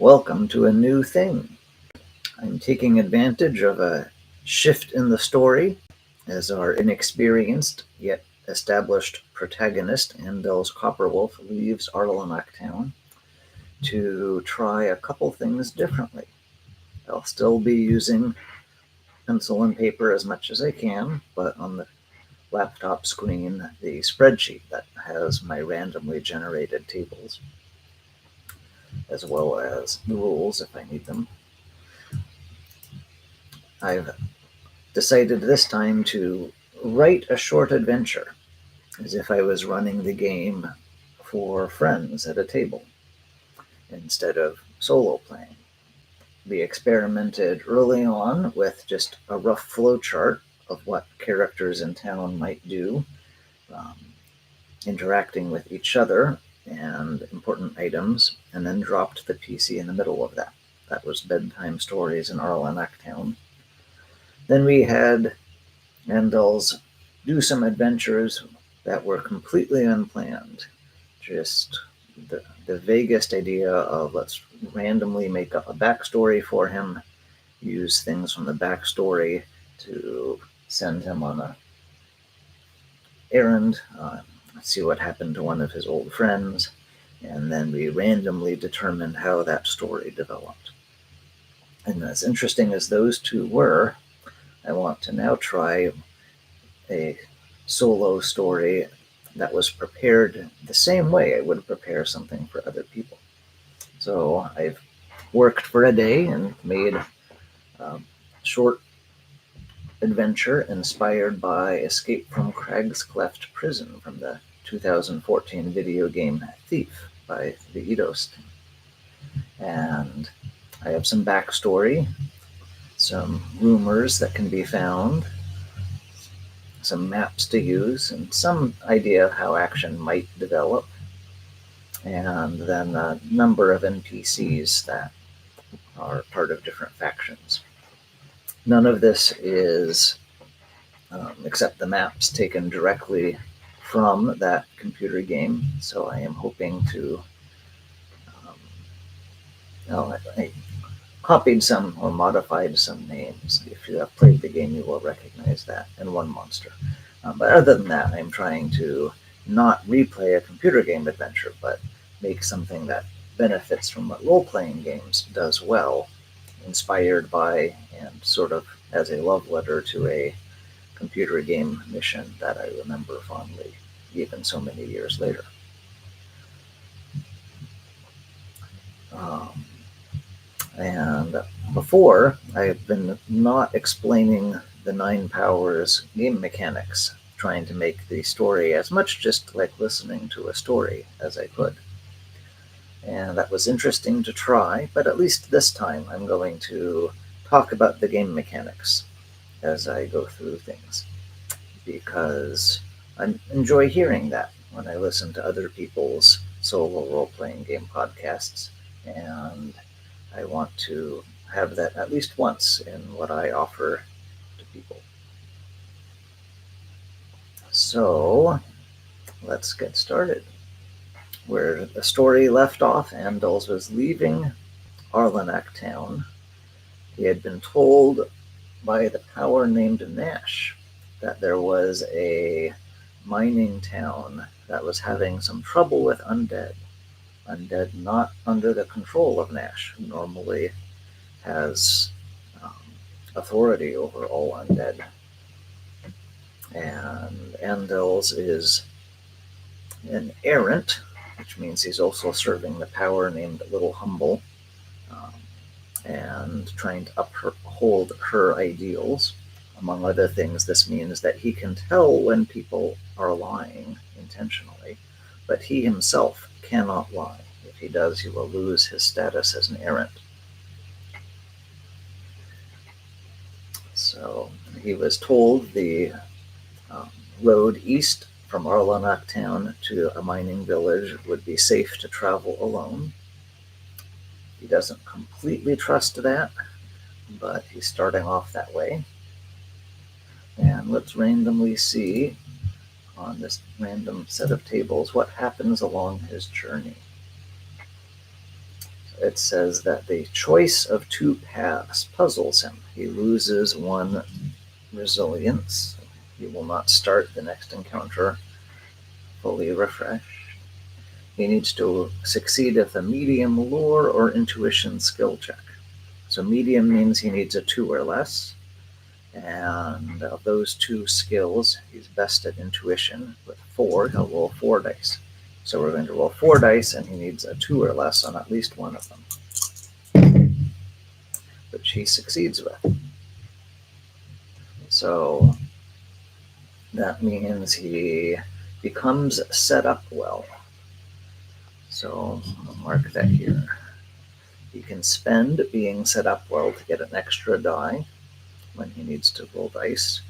Welcome to a new thing. I'm taking advantage of a shift in the story as our inexperienced yet established protagonist, Andelz Copperwolf, leaves Arlenac Town to try a couple things differently. I'll still be using pencil and paper as much as I can, but on the laptop screen, the spreadsheet that has my randomly generated tables, as well as the rules if I need them. I've decided this time to write a short adventure as if I was running the game for friends at a table instead of solo playing. We experimented early on with just a rough flowchart of what characters in town might do, um, interacting with each other and important items, and then dropped the PC in the middle of that. That was bedtime stories in Arlenac Town. Then we had Andelz do some adventures that were completely unplanned. Just the vaguest idea of let's randomly make up a backstory for him, use things from the backstory to send him on a errand, see what happened to one of his old friends, and then we randomly determined how that story developed. And as interesting as those two were, I want to now try a solo story that was prepared the same way I would prepare something for other people. So I've worked for a day and made a short adventure inspired by Escape from Cragscleft Prison from the 2014 video game Thief by the Eidos team. And I have some backstory, some rumors that can be found, some maps to use, and some idea of how action might develop, and then a number of NPCs that are part of different factions. None of this is, except the maps, taken directly from that computer game, so I am hoping to I copied some or modified some names. If you have played the game, you will recognize that, and one monster. But other than that, I'm trying to not replay a computer game adventure, but make something that benefits from what role-playing games does well, inspired by and sort of as a love letter to a computer game mission that I remember fondly, even so many years later. And before, I have been not explaining the Nine Powers game mechanics, trying to make the story as much just like listening to a story as I could. And that was interesting to try, but at least this time I'm going to talk about the game mechanics as I go through things, because I enjoy hearing that when I listen to other people's solo role-playing game podcasts, and I want to have that at least once in what I offer to people. So let's get started. Where the story left off, Andelz was leaving Arlenac Town. He had been told by the power named Nash that there was a mining town that was having some trouble with undead. Undead not under the control of Nash, who normally has authority over all undead. And Andelz is an errant, which means he's also serving the power named Little Humble, and trying to uphold her ideals. Among other things, this means that he can tell when people are lying intentionally, but he himself cannot lie. If he does, he will lose his status as an errant. So he was told the road east from Arlenac Town to a mining village would be safe to travel alone. He doesn't completely trust that, but he's starting off that way. And let's randomly see on this random set of tables what happens along his journey. So it says that the choice of two paths puzzles him. He loses one resilience. He will not start the next encounter fully refreshed. He needs to succeed at the medium lore or intuition skill check. So medium means he needs a 2 or less. And of those two skills, he's best at intuition. With 4, he'll roll 4 dice. So we're going to roll 4 dice, and he needs a 2 or less on at least one of them, which he succeeds with. So that means he becomes set up well. So I'll mark that here. He can spend being set up well to get an extra die when he needs to roll dice,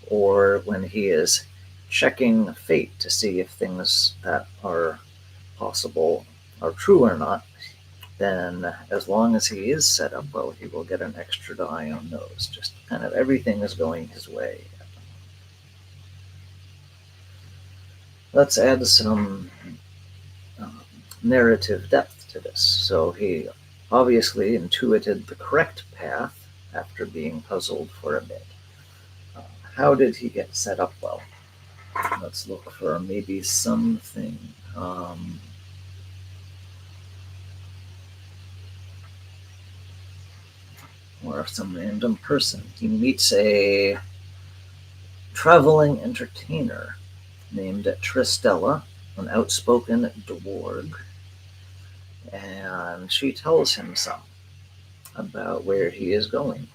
or when he is checking fate to see if things that are possible are true or not. Then as long as he is set up well, he will get an extra die on those. Just kind of everything is going his way. Let's add some narrative depth to this. So he obviously intuited the correct path after being puzzled for a bit. How did he get set up well? Let's look for maybe something. Or some random person. He meets a traveling entertainer named Tristella, an outspoken dwarg, and she tells him some about where he is going.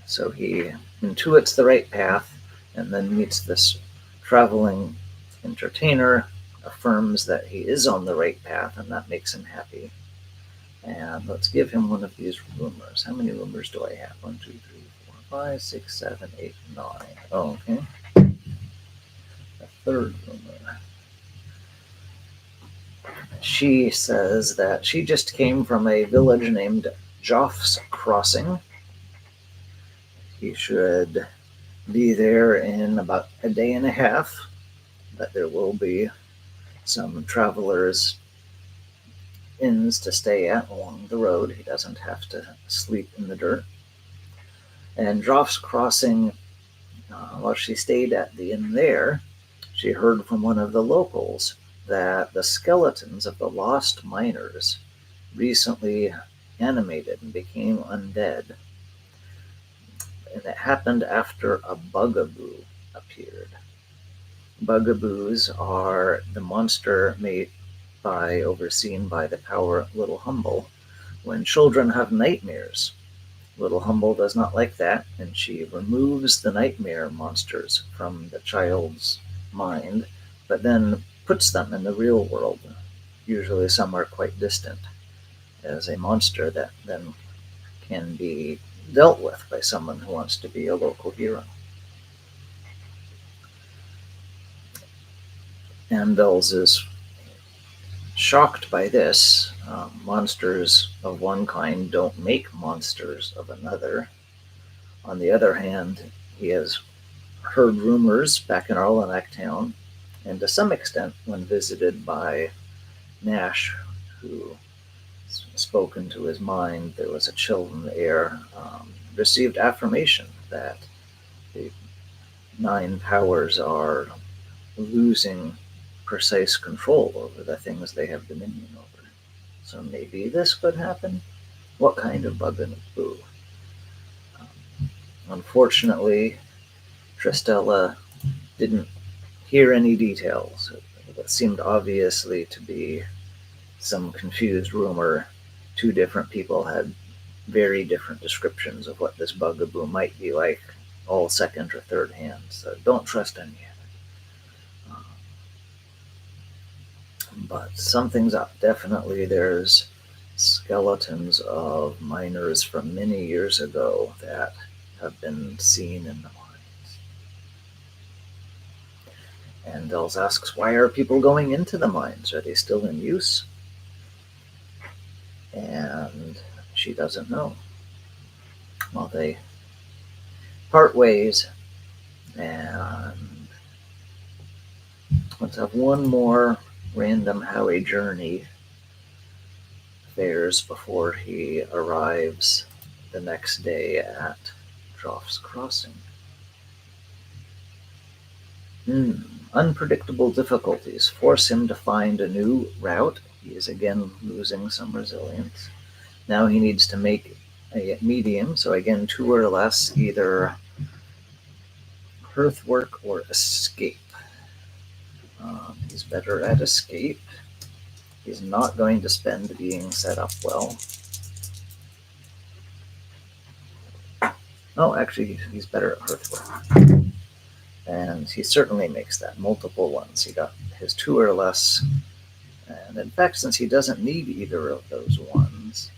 So he intuits the right path and then meets this traveling entertainer, affirms that he is on the right path, and that makes him happy. And let's give him one of these rumors. How many rumors do I have? 1, 2, 3, 4, 5, 6, 7, 8, 9. Oh, okay. A third rumor. She says that she just came from a village named Joff's Crossing. He should be there in about a day and a half, but there will be some travelers' inns to stay at along the road. He doesn't have to sleep in the dirt. And Joff's Crossing, while she stayed at the inn there, she heard from one of the locals that the skeletons of the lost miners recently animated and became undead. And it happened after a bugaboo appeared. Bugaboos are the monster overseen by the power Little Humble when children have nightmares. Little Humble does not like that, and she removes the nightmare monsters from the child's mind, but then puts them in the real world, usually somewhere quite distant, as a monster that then can be dealt with by someone who wants to be a local hero. Andelz is shocked by this. Monsters of one kind don't make monsters of another. On the other hand, he has heard rumors back in Arlenac Town, and to some extent, when visited by Nash, who spoke into his mind, there was a chill in the air, received affirmation that the 9 powers are losing precise control over the things they have dominion over. So maybe this could happen. What kind of bugaboo? Unfortunately, Tristella didn't hear any details. It seemed obviously to be some confused rumor. 2 different people had very different descriptions of what this bugaboo might be like, all second or third hand. So don't trust any of it. But something's up. Definitely there's skeletons of miners from many years ago that have been seen in the mines. And Andelz asks, why are people going into the mines? Are they still in use? And she doesn't know. Well, they part ways, and let's have one more random Howie journey. fares before he arrives the next day at Joff's Crossing. Unpredictable difficulties force him to find a new route. He is again losing some resilience. Now he needs to make a medium, so again 2 or less, either earthwork or escape. He's better at escape. He's not going to spend being set up well. Oh, actually, he's better at earthwork. And he certainly makes that multiple ones. He got his 2 or less. And in fact, since he doesn't need either of those ones,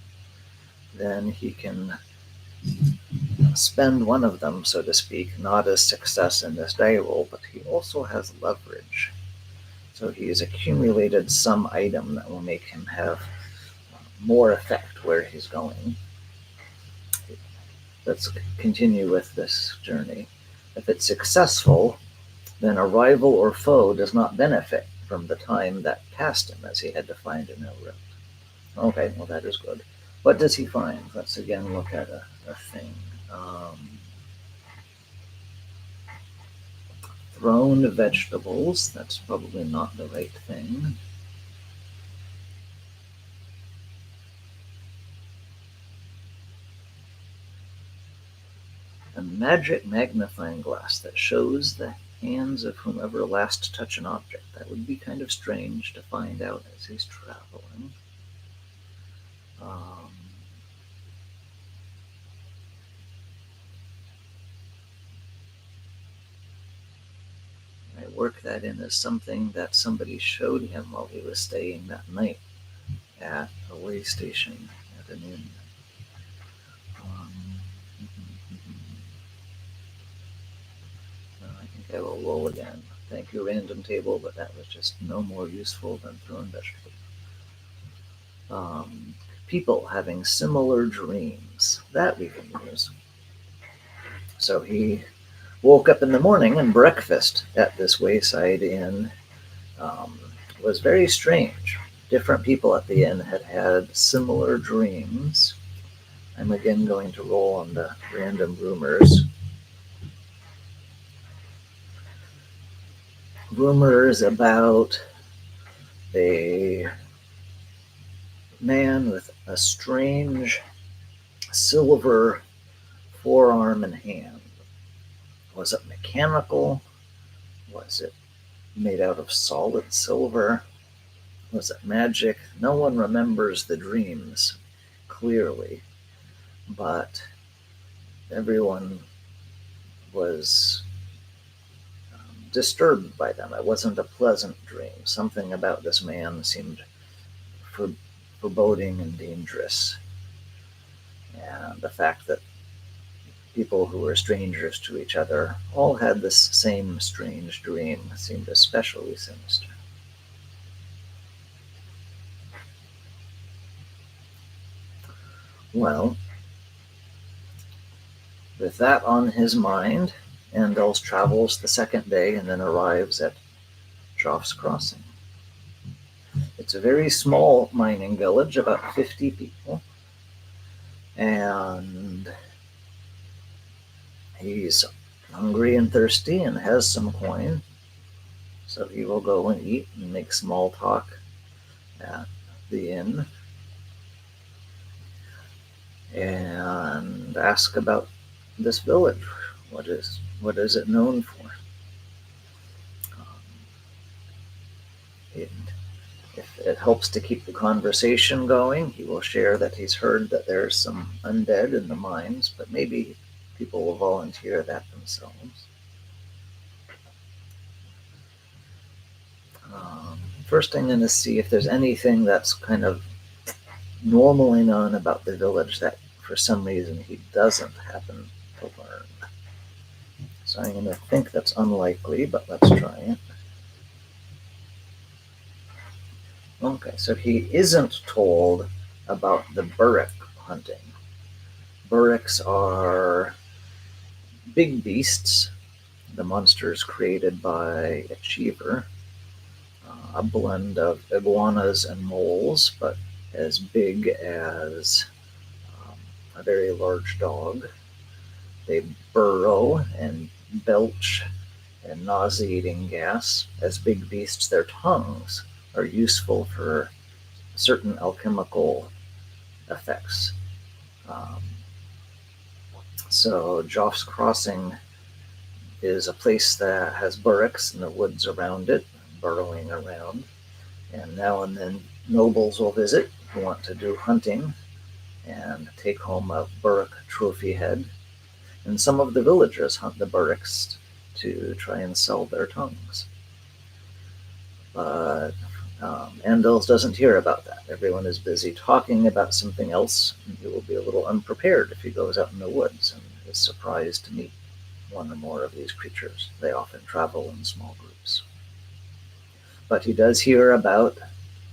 then he can spend one of them, so to speak, not as success in this die roll, but he also has leverage. So he has accumulated some item that will make him have more effect where he's going. Let's continue with this journey. If it's successful, then a rival or foe does not benefit from the time that passed him, as he had to find a new route. Okay, well, that is good. What does he find? Let's again look at a thing. Thrown vegetables. That's probably not the right thing. A magic magnifying glass that shows the hands of whomever last touch an object. That would be kind of strange to find out as he's traveling. I work that in as something that somebody showed him while he was staying that night at a waystation at an inn. I think I will roll again. Thank you, random table, but that was just no more useful than thrown vegetables. People having similar dreams. That we can use. So he woke up in the morning, and breakfast at this wayside inn was very strange. Different people at the inn had had similar dreams. I'm again going to roll on the random rumors. Rumors about a man with a strange silver forearm and hand. Was it mechanical? Was it made out of solid silver? Was it magic? No one remembers the dreams clearly, but everyone was disturbed by them. It wasn't a pleasant dream. Something about this man seemed foreboding and dangerous. And the fact that people who were strangers to each other all had this same strange dream seemed especially sinister. Well, with that on his mind, Andelz travels the second day and then arrives at Joff's Crossing. It's a very small mining village, about 50 people, and he's hungry and thirsty and has some coin, so he will go and eat and make small talk at the inn and ask about this village. What is it known for? If it helps to keep the conversation going, he will share that he's heard that there's some undead in the mines, but maybe people will volunteer that themselves. First, I'm going to see if there's anything that's kind of normally known about the village that for some reason he doesn't happen to learn. So I'm going to think that's unlikely, but let's try it. Okay, so he isn't told about the burrick hunting. Burricks are big beasts, the monsters created by Achiever, a blend of iguanas and moles, but as big as a very large dog. They burrow and belch and nauseating gas. As big beasts, their tongues are useful for certain alchemical effects. Um, so Joff's Crossing is a place that has burricks and the woods around it, burrowing around. And now and then nobles will visit who want to do hunting and take home a burrick trophy head. And some of the villagers hunt the burricks to try and sell their tongues. But Andelz doesn't hear about that. Everyone is busy talking about something else, and he will be a little unprepared if he goes out in the woods and is surprised to meet one or more of these creatures. They often travel in small groups. But he does hear about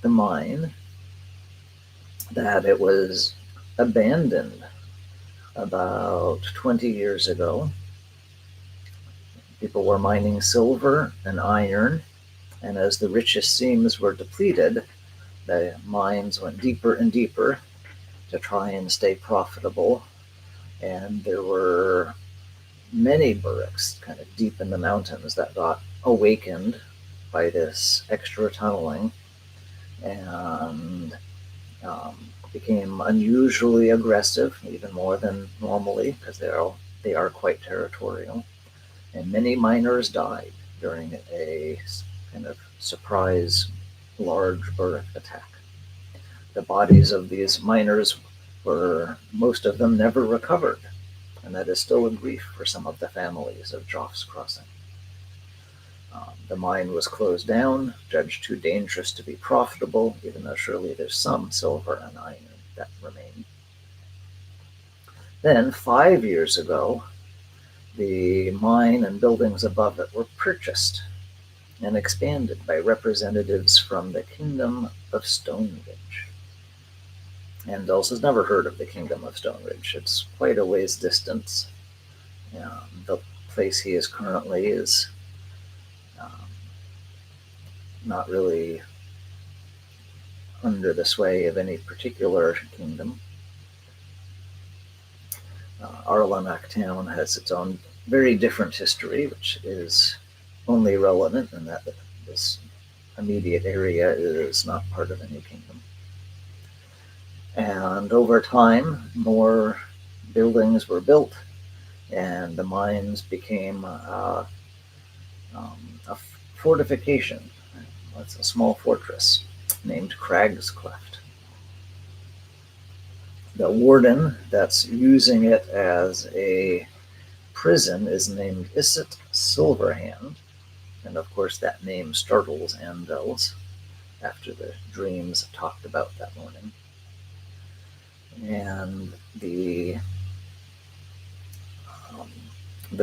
the mine, that it was abandoned about 20 years ago. People were mining silver and iron, and as the richest seams were depleted, the mines went deeper and deeper to try and stay profitable. And there were many burricks kind of deep in the mountains that got awakened by this extra tunneling and became unusually aggressive, even more than normally, because they are quite territorial. And many miners died during a kind of surprise large burrick attack. The bodies of these miners were, most of them, never recovered, and that is still a grief for some of the families of Joff's Crossing. The mine was closed down, judged too dangerous to be profitable, even though surely there's some silver and iron that remain. Then, 5 years ago, the mine and buildings above it were purchased and expanded by representatives from the Kingdom of Stoneridge. Andelz has never heard of the Kingdom of Stoneridge. It's quite a ways distance. The place he is currently is not really under the sway of any particular kingdom. Arlanak town has its own very different history, which is only relevant in that this immediate area is not part of any kingdom. And over time, more buildings were built, and the mines became a fortification. It's a small fortress named Cragscleft. The warden that's using it as a prison is named Issyt Silverhand, and of course that name startles Andelz after the dreams talked about that morning. And the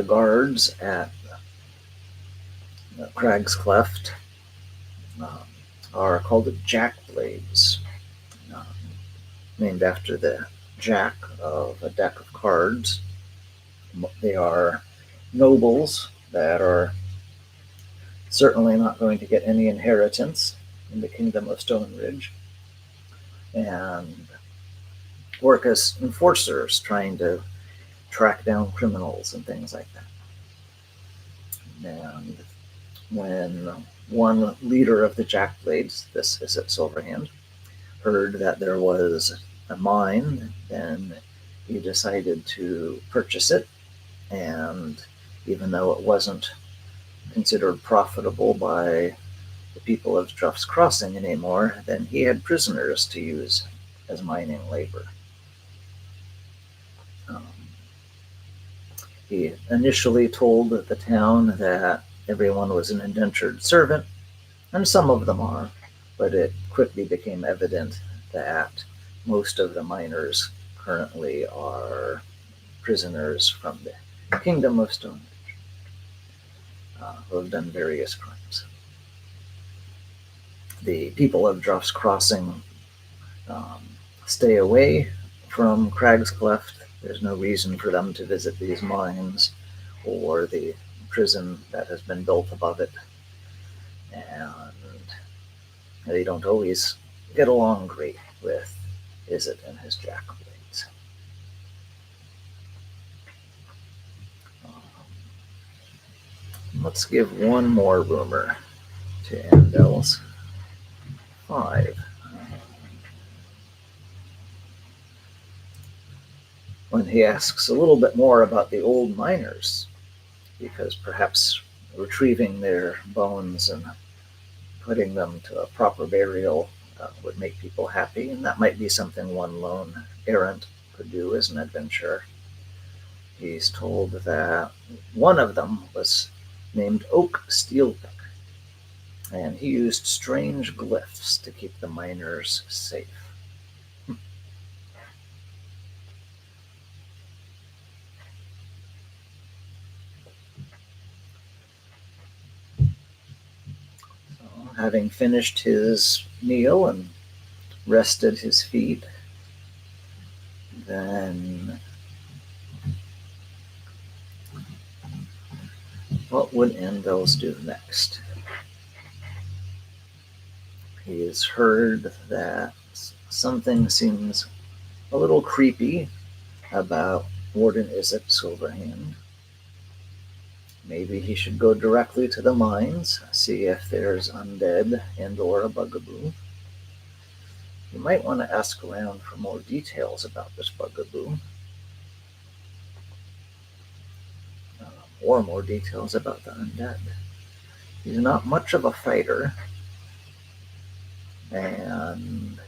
guards at Cragscleft are called the Jackblades, named after the jack of a deck of cards. They are nobles that are certainly not going to get any inheritance in the Kingdom of Stoneridge, and work as enforcers, trying to track down criminals and things like that. And when one leader of the Jackblades, this is at Silverhand, heard that there was a mine, then he decided to purchase it. And even though it wasn't considered profitable by the people of Joff's Crossing anymore, then he had prisoners to use as mining labor. He initially told the town that everyone was an indentured servant, and some of them are, but it quickly became evident that most of the miners currently are prisoners from the Kingdom of Stoneridge, who have done various crimes. The people of Joff's Crossing stay away from Cragscleft. There's no reason for them to visit these mines or the prison that has been built above it. And they don't always get along great. with Issyt and his jackblades. Let's give one more rumor to Andelz. 5. When he asks a little bit more about the old miners, because perhaps retrieving their bones and putting them to a proper burial would make people happy, and that might be something one lone errant could do as an adventurer. He's told that one of them was named Oak Steelpick, and he used strange glyphs to keep the miners safe. So, having finished his meal and rested his feet, then what would Andelz do next? He has heard that something seems a little creepy about Warden Issyt Silverhand. Maybe he should go directly to the mines, see if there's undead and or a bugaboo. You might want to ask around for more details about this bugaboo, or more details about the undead. He's not much of a fighter, and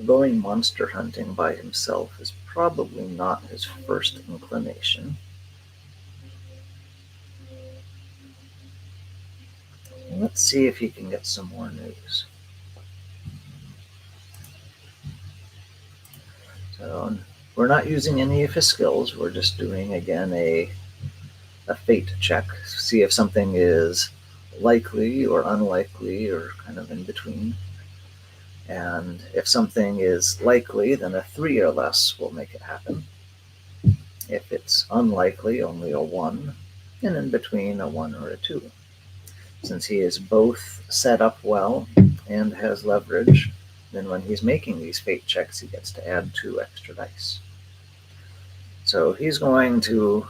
going monster hunting by himself is probably not his first inclination. Let's see if he can get some more news. So we're not using any of his skills. We're just doing, again, a fate check. See if something is likely or unlikely or kind of in between. And if something is likely, then a 3 or less will make it happen. If it's unlikely, only a 1. And in between, a 1 or a 2. Since he is both set up well and has leverage, then when he's making these fate checks, he gets to add 2 extra dice. So he's going to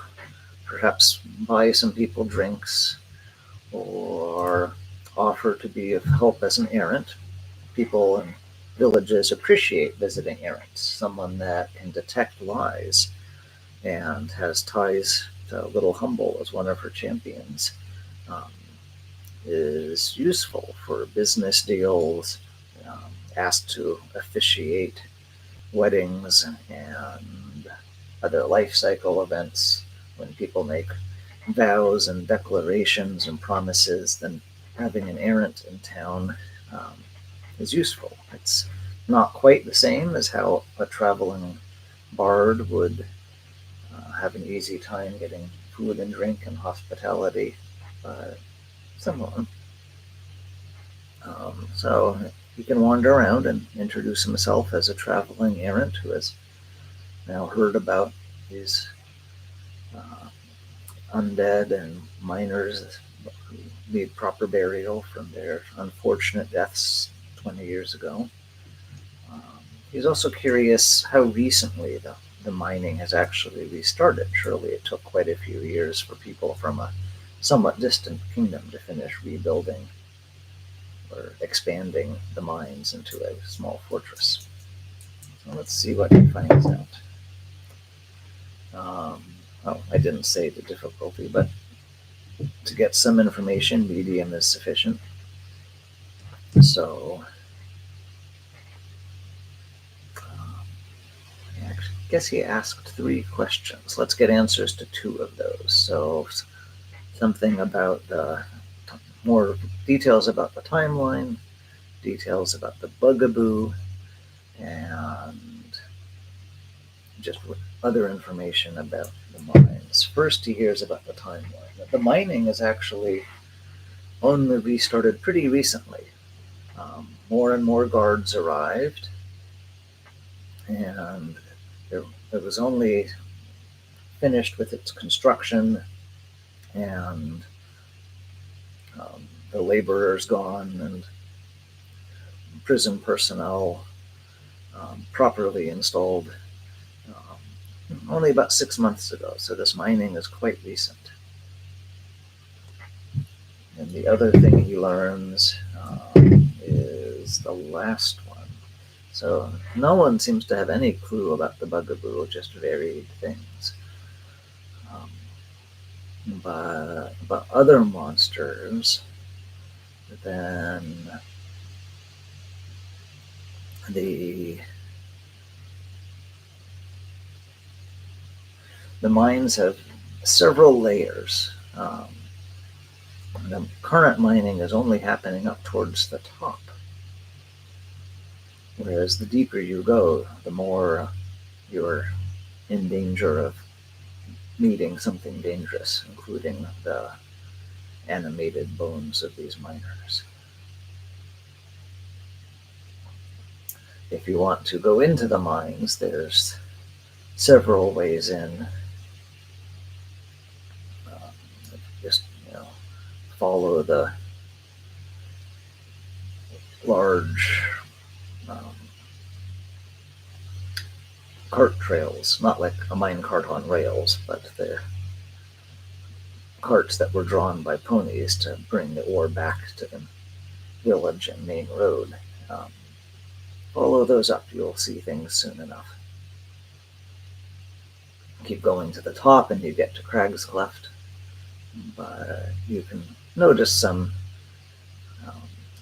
perhaps buy some people drinks or offer to be of help as an errant. People in villages appreciate visiting errants, someone that can detect lies and has ties to Little Humble as one of her champions. Is useful for business deals, asked to officiate weddings and other life cycle events. When people make vows and declarations and promises, then having an errant in town is useful. It's not quite the same as how a traveling bard would have an easy time getting food and drink and hospitality, but similar. So he can wander around and introduce himself as a traveling errant who has now heard about these undead and miners who need proper burial from their unfortunate deaths 20 years ago. He's also curious how recently the mining has actually restarted. Surely it took quite a few years for people from a somewhat distant kingdom to finish rebuilding or expanding the mines into a small fortress. So let's see what he finds out. I didn't say the difficulty, but to get some information, medium is sufficient. So I guess he asked 3 questions. Let's get answers to 2 of those. So something about more details about the timeline, details about the bugaboo, and just other information about the mines. First, he hears about the timeline. The mining has actually only restarted pretty recently. More and more guards arrived, and it was only finished with its construction, and the laborers gone, and prison personnel properly installed only about 6 months ago, so this mining is quite recent. And the other thing he learns is the last one. So no one seems to have any clue about the bugaboo, just varied things. But other monsters, then the mines have several layers. The current mining is only happening up towards the top, whereas the deeper you go, the more you're in danger of meeting something dangerous, including the animated bones of these miners. If you want to go into the mines, there's several ways in. Just follow the large cart trails, not like a mine cart on rails, but they're carts that were drawn by ponies to bring the ore back to the village and main road. Follow those up, you'll see things soon enough. Keep going to the top and you get to Cragscleft, but you can notice some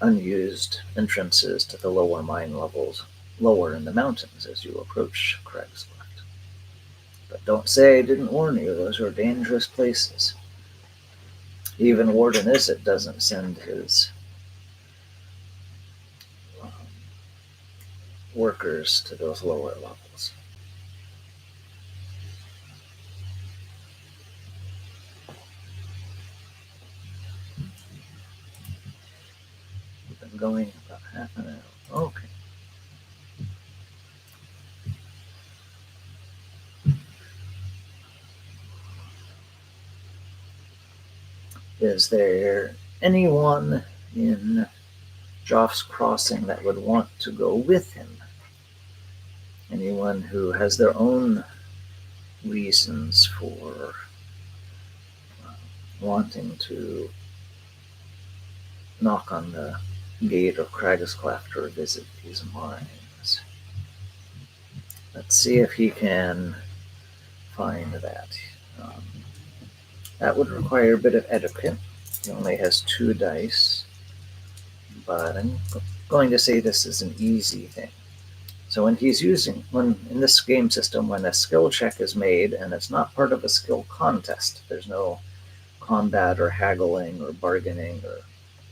unused entrances to the lower mine levels, lower in the mountains as you approach Cragscleft. But don't say I didn't warn you, those are dangerous places. Even Warden Issyt doesn't send his workers to those lower levels. We've been going about half an hour. Okay. Is there anyone in Joff's Crossing that would want to go with him? Anyone who has their own reasons for wanting to knock on the gate of Cragscleft or visit these mines? Let's see if he can find that. That would require a bit of etiquette. He only has 2 dice, but I'm going to say this is an easy thing. So when in this game system, when a skill check is made and it's not part of a skill contest, there's no combat or haggling or bargaining or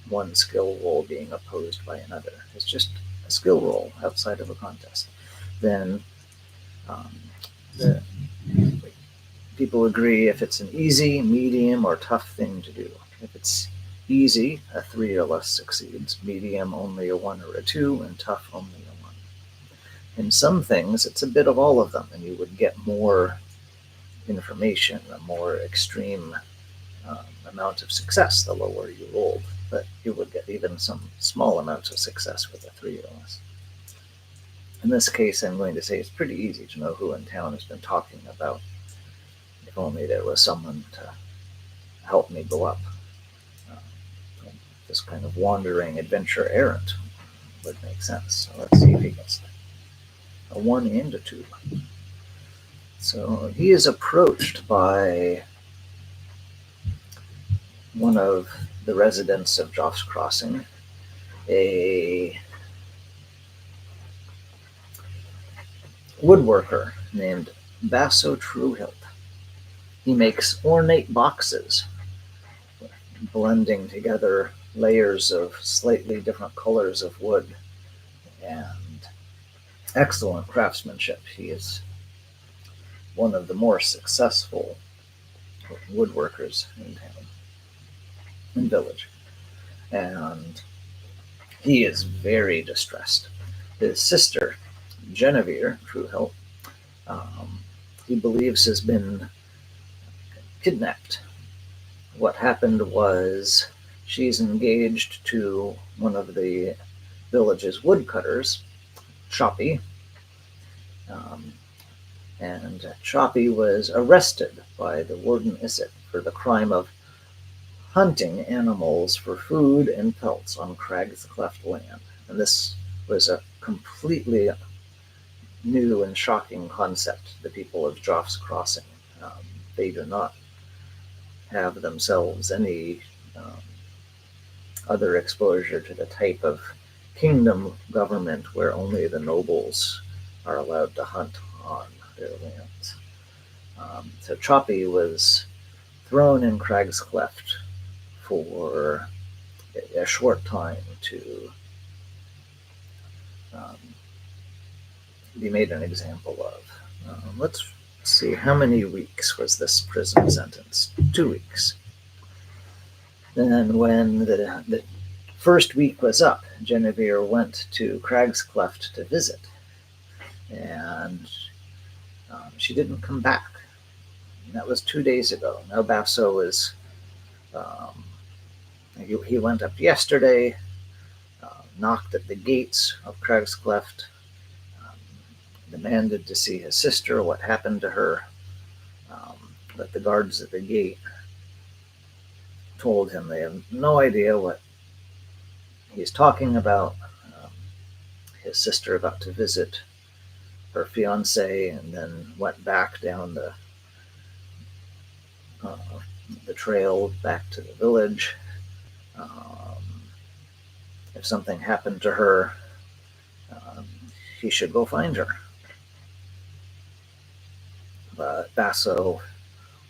one skill roll being opposed by another. It's just a skill roll outside of a contest. Then people agree if it's an easy, medium, or tough thing to do. If it's easy, a 3 or less succeeds. Medium, only a 1 or a 2, and tough, only a 1. In some things, it's a bit of all of them, and you would get more information, a more extreme amount of success the lower you rolled, but you would get even some small amounts of success with a 3 or less. In this case, I'm going to say it's pretty easy to know who in town has been talking about. If only there was someone to help me go up. This kind of wandering adventure errant would make sense. So let's see if he gets a 1 and a 2. So he is approached by one of the residents of Joff's Crossing, a woodworker named Basso Truehilt. He makes ornate boxes, blending together layers of slightly different colors of wood, and excellent craftsmanship. He is one of the more successful woodworkers in town, in village, and he is very distressed. His sister, Jenivere Truehilt, he believes has been kidnapped. What happened was she's engaged to one of the village's woodcutters, Choppy. And Choppy was arrested by the Warden Issyt for the crime of hunting animals for food and pelts on Cragscleft land. And this was a completely new and shocking concept to the people of Joff's Crossing. They do not have themselves any other exposure to the type of kingdom government where only the nobles are allowed to hunt on their lands. So Choppy was thrown in Cragscleft for a short time to be made an example of. Let's see, how many weeks was this prison sentence? 2 weeks. Then when the first week was up, Jenivere went to Cragscleft to visit, and she didn't come back. And that was 2 days ago. Now Basso is, he went up yesterday, knocked at the gates of Cragscleft, demanded to see his sister, what happened to her, but the guards at the gate told him they have no idea what he's talking about. His sister about to visit her fiance, and then went back down the trail back to the village. If something happened to her, he should go find her. But Basso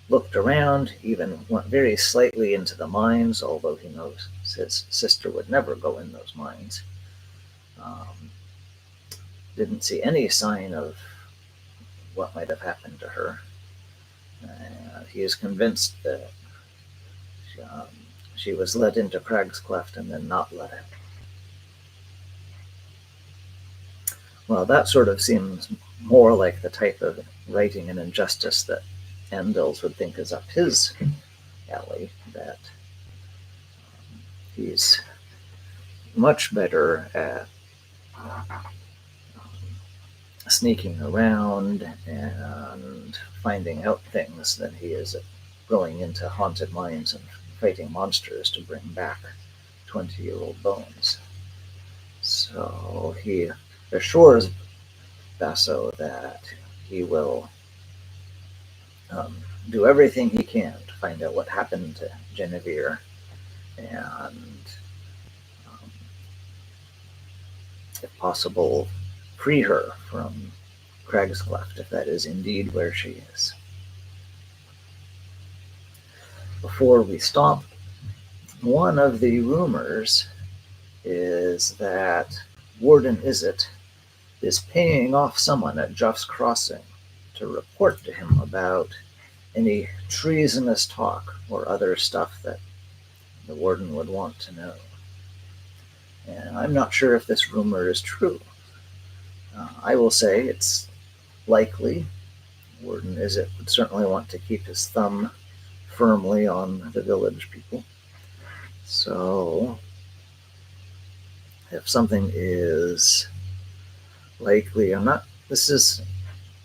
looked around, even went very slightly into the mines, although he knows his sister would never go in those mines. Didn't see any sign of what might have happened to her. He is convinced that she was led into Cragscleft and then not let out. Well, that sort of seems more like the type of writing and injustice that Andelz would think is up his alley, that he's much better at sneaking around and finding out things than he is at going into haunted mines and fighting monsters to bring back 20-year-old bones. So he assures Basso that he will do everything he can to find out what happened to Jenivere, and if possible, free her from Cragscleft, if that is indeed where she is. Before we stop, one of the rumors is that Warden Issyt is paying off someone at Joff's Crossing to report to him about any treasonous talk or other stuff that the warden would want to know. And I'm not sure if this rumor is true. I will say it's likely. Warden Issyt would certainly want to keep his thumb firmly on the village people. So if something is likely, this is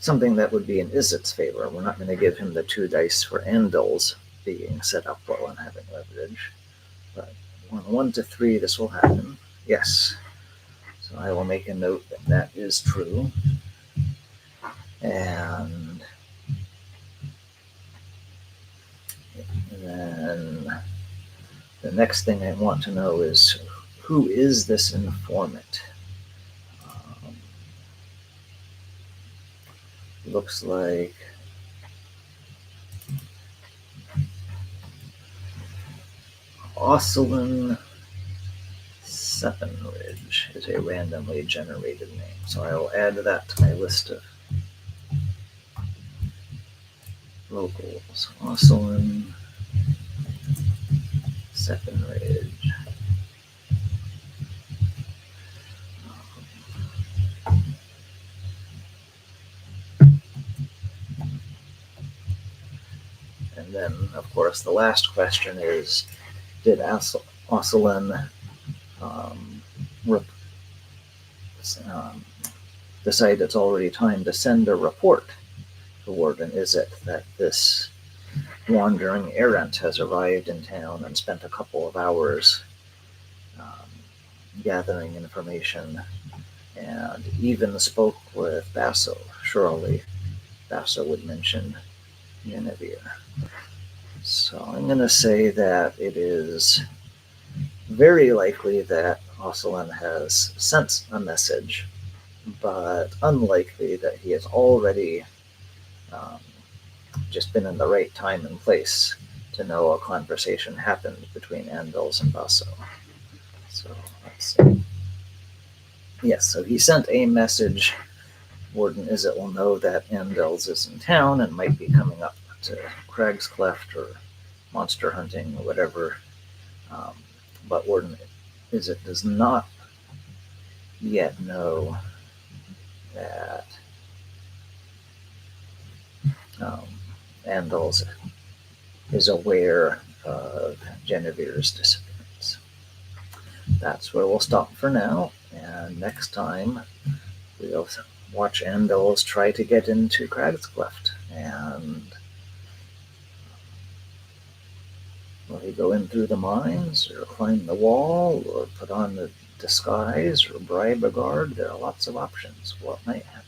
something that would be in Issyt's favor. We're not going to give him the 2 dice for Andelz being set up well and having leverage. But on 1 to 3, this will happen. Yes. So I will make a note that that is true. And then the next thing I want to know is, who is this informant? Looks like Oscelin Seppenridge is a randomly generated name, so I will add that to my list of locals. Oscelin Seppenridge. And then, of course, the last question is, did Oscelin decide it's already time to send a report to Warden Issyt that this wandering errant has arrived in town and spent a couple of hours gathering information, and even spoke with Basso. Surely Basso would mention Jenivere. So I'm going to say that it is very likely that Ocelin has sent a message, but unlikely that he has already just been in the right time and place to know a conversation happened between Andelz and Basso. So let's see. Yes, so he sent a message. Warden Issyt will know that Andelz is in town and might be coming up to Cragscleft or monster hunting or whatever. But Warden Issyt does not yet know that Andelz is aware of Jenivere's disappearance. That's where we'll stop for now, and next time we'll watch Andelz try to get into Cragscleft. And will he go in through the mines, or climb the wall, or put on the disguise, or bribe a guard? There are lots of options. What might happen?